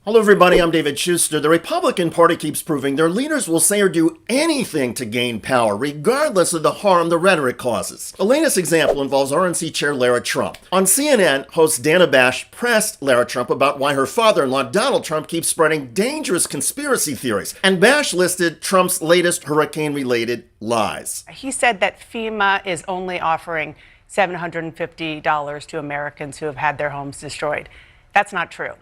Hello everybody, I'm David Shuster. The Republican Party keeps proving their leaders will say or do anything to gain power, regardless of the harm the rhetoric causes. The latest example involves RNC Chair Lara Trump. On CNN, host Dana Bash pressed Lara Trump about why her father-in-law Donald Trump keeps spreading dangerous conspiracy theories, and Bash listed Trump's latest hurricane-related lies. He said that FEMA is only offering $750 to Americans who have had their homes destroyed. That's not true.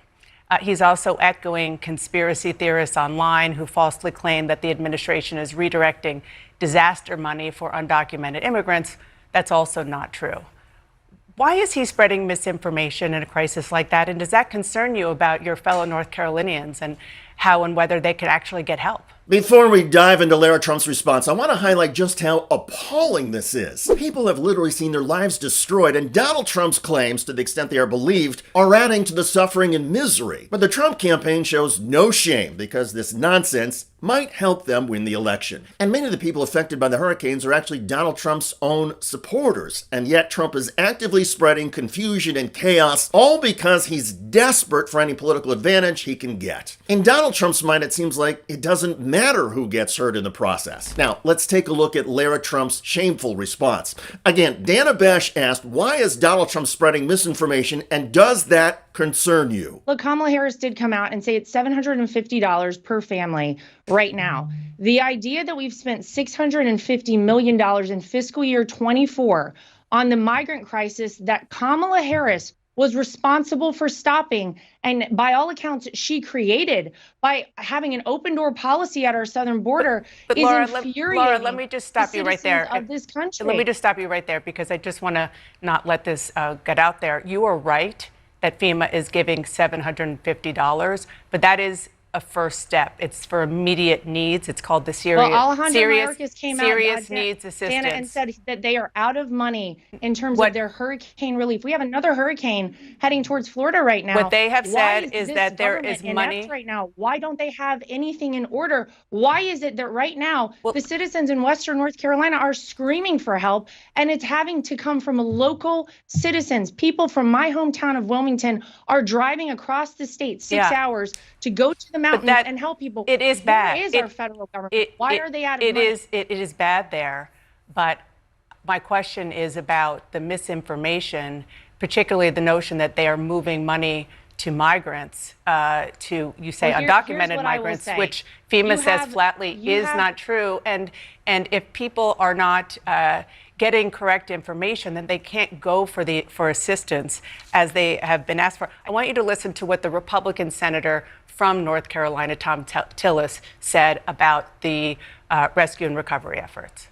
He's also echoing conspiracy theorists online who falsely claim that the administration is redirecting disaster money for undocumented immigrants. That's also not true. Why is he spreading misinformation in a crisis like that? And does that concern you about your fellow North Carolinians and how and whether they could actually get help? Before we dive into Lara Trump's response, I want to highlight just how appalling this is. People have literally seen their lives destroyed, and Donald Trump's claims, to the extent they are believed, are adding to the suffering and misery. But the Trump campaign shows no shame because this nonsense might help them win the election. And many of the people affected by the hurricanes are actually Donald Trump's own supporters. And yet Trump is actively spreading confusion and chaos, all because he's desperate for any political advantage he can get. In Donald Trump's mind, it seems like it doesn't matter who gets hurt in the process. Now, let's take a look at Lara Trump's shameful response. Again, Dana Bash asked, why is Donald Trump spreading misinformation, and does that concern you? Look, Kamala Harris did come out and say it's $750 per family right now. The idea that we've spent $650 million in fiscal year 24 on the migrant crisis that Kamala Harris was responsible for stopping, and by all accounts, she created by having an open door policy at our southern border, but is Lara, infuriating. Laura, let me just stop you right there. Of this country. Let me just stop you right there because I just want to not let this get out there. You are right that FEMA is giving $750, but that is a first step. It's for immediate needs. It's called the serious needs assistance. Dana, and said that they are out of money in terms of their hurricane relief. We have another hurricane heading towards Florida right now. What they have said is that there is money right now. Why don't they have anything in order? Why is it that right now the citizens in Western North Carolina are screaming for help, and it's having to come from local citizens? People from my hometown of Wilmington are driving across the state 6 hours to go to the mountains and help people. It is bad. Where is our federal government? Why are they out of money? It is bad there, but my question is about the misinformation, particularly the notion that they are moving money to migrants, you say undocumented migrants, which FEMA says flatly is not true. And if people are not getting correct information, then they can't go for assistance as they have been asked for. I want you to listen to what the Republican senator from North Carolina, Tom Tillis, said about the rescue and recovery efforts.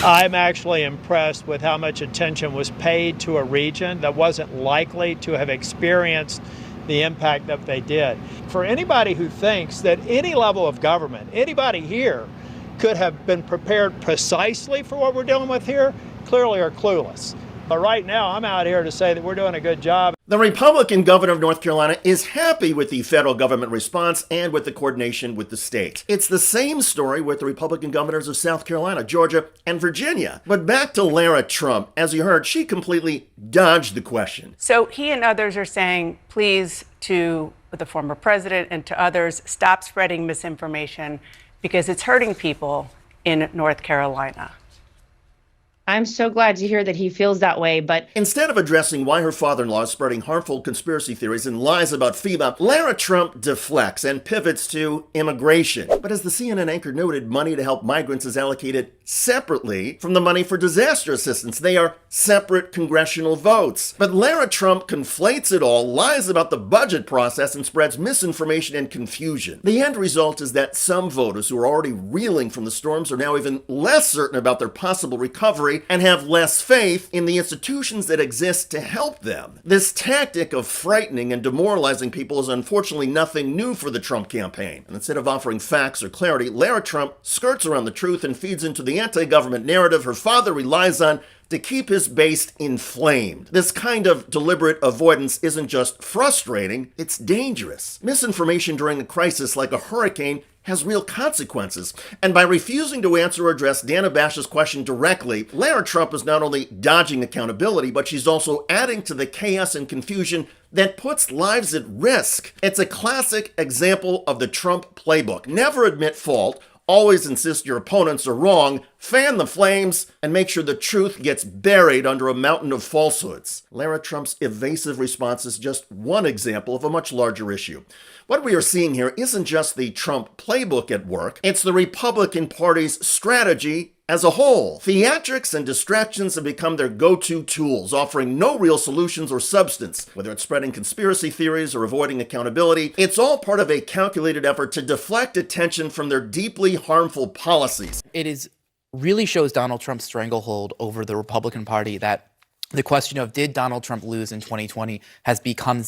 I'm actually impressed with how much attention was paid to a region that wasn't likely to have experienced the impact that they did. For anybody who thinks that any level of government, anybody here, could have been prepared precisely for what we're dealing with here, clearly are clueless. But right now, I'm out here to say that we're doing a good job. The Republican governor of North Carolina is happy with the federal government response and with the coordination with the state. It's the same story with the Republican governors of South Carolina, Georgia, and Virginia. But back to Lara Trump. As you heard, she completely dodged the question. So he and others are saying, please, to the former president and to others, stop spreading misinformation because it's hurting people in North Carolina. I'm so glad to hear that he feels that way, but instead of addressing why her father-in-law is spreading harmful conspiracy theories and lies about FEMA, Lara Trump deflects and pivots to immigration. But as the CNN anchor noted, money to help migrants is allocated separately from the money for disaster assistance. They are separate congressional votes. But Lara Trump conflates it all, lies about the budget process, and spreads misinformation and confusion. The end result is that some voters who are already reeling from the storms are now even less certain about their possible recovery and have less faith in the institutions that exist to help them. This tactic of frightening and demoralizing people is unfortunately nothing new for the Trump campaign. And instead of offering facts or clarity, Lara Trump skirts around the truth and feeds into the anti-government narrative her father relies on to keep his base inflamed. This kind of deliberate avoidance isn't just frustrating, it's dangerous. Misinformation during a crisis like a hurricane has real consequences. And by refusing to answer or address Dana Bash's question directly, Lara Trump is not only dodging accountability, but she's also adding to the chaos and confusion that puts lives at risk. It's a classic example of the Trump playbook. Never admit fault. Always insist your opponents are wrong, fan the flames, and make sure the truth gets buried under a mountain of falsehoods. Lara Trump's evasive response is just one example of a much larger issue. What we are seeing here isn't just the Trump playbook at work, it's the Republican Party's strategy as a whole. Theatrics and distractions have become their go-to tools, offering no real solutions or substance. Whether it's spreading conspiracy theories or avoiding accountability, it's all part of a calculated effort to deflect attention from their deeply harmful policies. It really shows Donald Trump's stranglehold over the Republican Party that the question of did Donald Trump lose in 2020 has become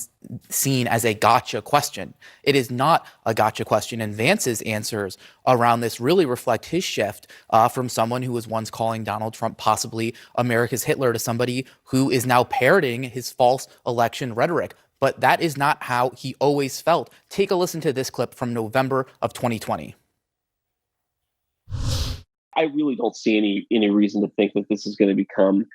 seen as a gotcha question. It is not a gotcha question, and Vance's answers around this really reflect his shift from someone who was once calling Donald Trump possibly America's Hitler to somebody who is now parroting his false election rhetoric. But that is not how he always felt. Take a listen to this clip from November of 2020. I really don't see any reason to think that this is going to become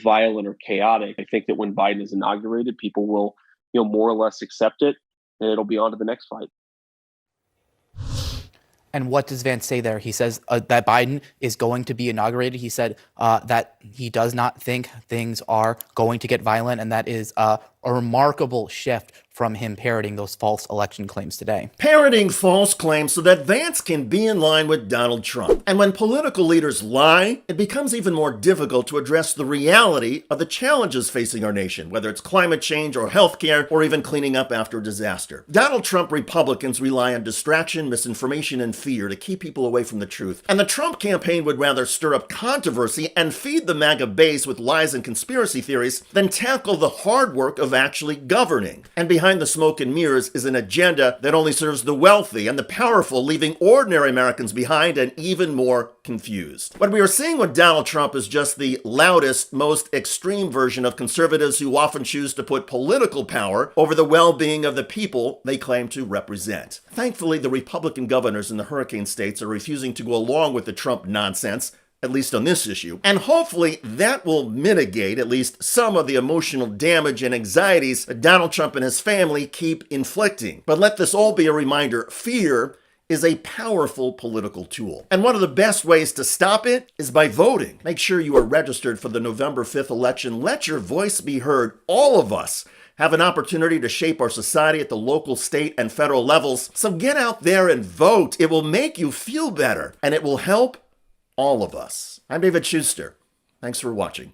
violent or chaotic. I think that when Biden is inaugurated, people will, more or less accept it, and it'll be on to the next fight. And what does Vance say there? He says that Biden is going to be inaugurated. He said that he does not think things are going to get violent, and that is a remarkable shift from him parroting those false election claims today. Parroting false claims so that Vance can be in line with Donald Trump. And when political leaders lie, it becomes even more difficult to address the reality of the challenges facing our nation, whether it's climate change or healthcare or even cleaning up after a disaster. Donald Trump Republicans rely on distraction, misinformation, and fear to keep people away from the truth. And the Trump campaign would rather stir up controversy and feed the MAGA base with lies and conspiracy theories than tackle the hard work of actually governing. And behind the smoke and mirrors is an agenda that only serves the wealthy and the powerful, leaving ordinary Americans behind and even more confused. What we are seeing with Donald Trump is just the loudest, most extreme version of conservatives who often choose to put political power over the well-being of the people they claim to represent. Thankfully, the Republican governors in the hurricane states are refusing to go along with the Trump nonsense, at least on this issue. And hopefully that will mitigate at least some of the emotional damage and anxieties that Donald Trump and his family keep inflicting. But let this all be a reminder, fear is a powerful political tool. And one of the best ways to stop it is by voting. Make sure you are registered for the November 5th election. Let your voice be heard. All of us have an opportunity to shape our society at the local, state, and federal levels. So get out there and vote. It will make you feel better, and it will help all of us. I'm David Shuster. Thanks for watching.